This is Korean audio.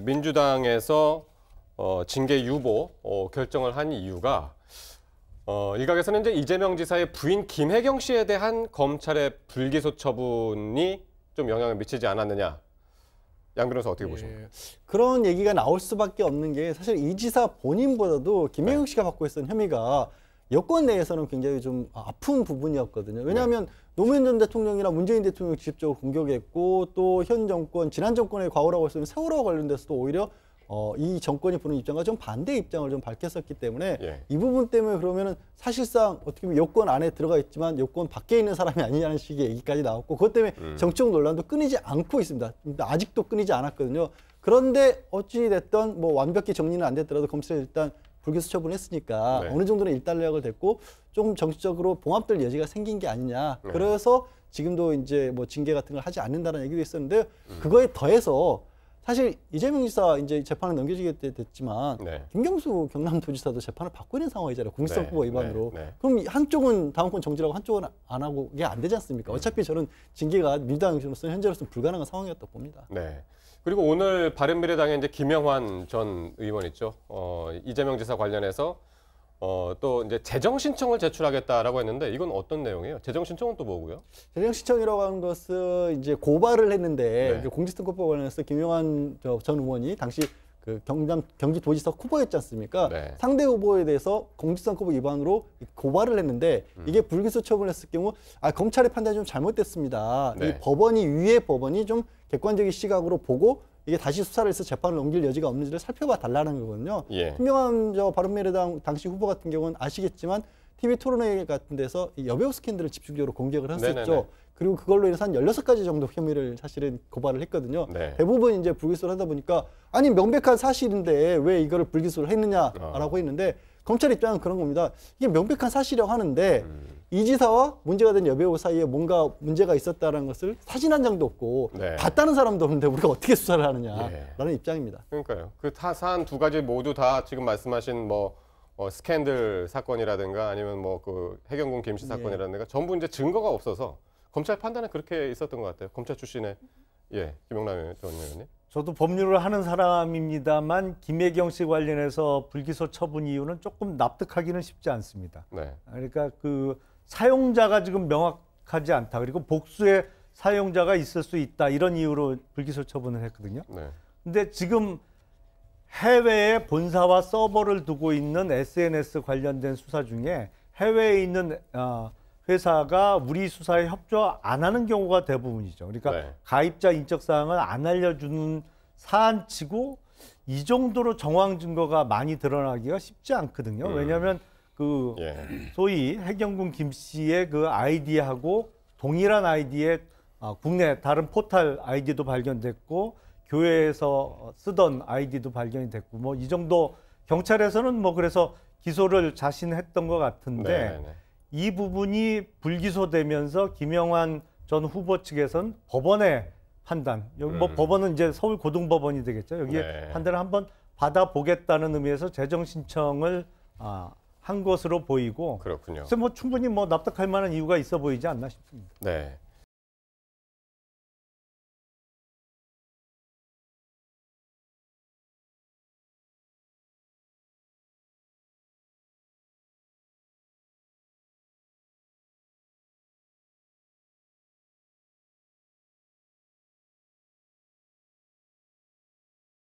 민주당에서 징계 유보 결정을 한 이유가 일각에서는 이제 이재명 지사의 부인 김혜경 씨에 대한 검찰의 불기소 처분이 좀 영향을 미치지 않았느냐. 양 변호사 어떻게 보십니까? 그런 얘기가 나올 수밖에 없는 게 사실 이 지사 본인보다도 김혜경 씨가 받고 있었던 혐의가 여권 내에서는 굉장히 좀 아픈 부분이었거든요. 왜냐하면 노무현 전 대통령이랑 문재인 대통령을 직접적으로 공격했고 또 현 정권, 지난 정권의 과오라고 할 수 있는 세월호와 관련돼서도 오히려 이 정권이 보는 입장과 좀 반대 입장을 좀 밝혔었기 때문에 이 부분 때문에 그러면은 사실상 어떻게 보면 여권 안에 들어가 있지만 여권 밖에 있는 사람이 아니냐는 식의 얘기까지 나왔고 그것 때문에 정치적 논란도 끊이지 않고 있습니다. 아직도 끊이지 않았거든요. 그런데 어찌 됐든 뭐 완벽히 정리는 안 됐더라도 검찰이 일단 불기소 처분했으니까 어느 정도는 일단락을 됐고 좀 정치적으로 봉합될 여지가 생긴 게 아니냐. 그래서 지금도 이제 뭐 징계 같은 걸 하지 않는다는 얘기도 있었는데 그거에 더해서 사실 이재명 지사 이제 재판을 넘겨지게 됐지만 김경수 경남도지사도 재판을 받고 있는 상황이잖아요. 공직선 후보 위반으로. 그럼 한쪽은 다음권 정지라고 한쪽은 안 하고 이게 안 되지 않습니까? 어차피 저는 징계가 민주당으로서는 현재로서는 불가능한 상황이었다고 봅니다. 그리고 오늘 바른미래당의 이제 김영환 전 의원 있죠. 이재명 지사 관련해서 또 이제 재정 신청을 제출하겠다라고 했는데 이건 어떤 내용이에요? 재정 신청은 또 뭐고요? 재정 신청이라고 하는 것은 이제 고발을 했는데 공직선거법 관련해서 김영환 전 의원이 당시 그 경기도지사 후보였지 않습니까? 상대 후보에 대해서 공직선거법 위반으로 고발을 했는데 이게 불기소 처분했을 경우 검찰의 판단이 좀 잘못됐습니다. 이 법원이 위에 법원이 좀 객관적인 시각으로 보고 이게 다시 수사를 해서 재판을 넘길 여지가 없는지를 살펴봐 달라는 거거든요. 김영환 바른미래당 당시 후보 같은 경우는 아시겠지만 TV 토론회 같은 데서 이 여배우 스캔들을 집중적으로 공격을 했었죠. 그리고 그걸로 인해서 한 16가지 정도 혐의를 사실은 고발을 했거든요. 대부분 이제 불기소를 하다 보니까 아니 명백한 사실인데 왜 이거를 불기소를 했느냐라고 했는데 검찰 입장은 그런 겁니다. 이게 명백한 사실이라고 하는데 이 지사와 문제가 된 여배우 사이에 뭔가 문제가 있었다는 것을 사진 한 장도 없고 봤다는 사람도 없는데 우리가 어떻게 수사를 하느냐라는 입장입니다. 그러니까요. 그 사안 두 가지 모두 다 지금 말씀하신 뭐 스캔들 사건이라든가 아니면 뭐 그 해경군 김씨 사건이라든가 전부 이제 증거가 없어서 검찰 판단은 그렇게 있었던 것 같아요. 검찰 출신의 김영남 전 의원님. 저도 법률을 하는 사람입니다만 김혜경 씨 관련해서 불기소 처분 이유는 조금 납득하기는 쉽지 않습니다. 그러니까 그 사용자가 지금 명확하지 않다. 그리고 복수의 사용자가 있을 수 있다. 이런 이유로 불기소 처분을 했거든요. 근데 지금 해외에 본사와 서버를 두고 있는 SNS 관련된 수사 중에 해외에 있는 회사가 우리 수사에 협조 안 하는 경우가 대부분이죠. 그러니까 가입자 인적사항을 안 알려주는 사안치고 이 정도로 정황 증거가 많이 드러나기가 쉽지 않거든요. 왜냐하면 그 소위 해경군 김 씨의 그 아이디하고 동일한 아이디의 국내 다른 포털 아이디도 발견됐고 교회에서 쓰던 아이디도 발견이 됐고 뭐 이 정도 경찰에서는 뭐 그래서 기소를 자신했던 것 같은데 이 부분이 불기소되면서 김영환 전 후보 측에서는 법원의 판단, 여기 뭐 법원은 이제 서울고등법원이 되겠죠. 여기에 판단을 한번 받아보겠다는 의미에서 재정 신청을 한 것으로 보이고, 그래서 뭐 충분히 뭐 납득할 만한 이유가 있어 보이지 않나 싶습니다.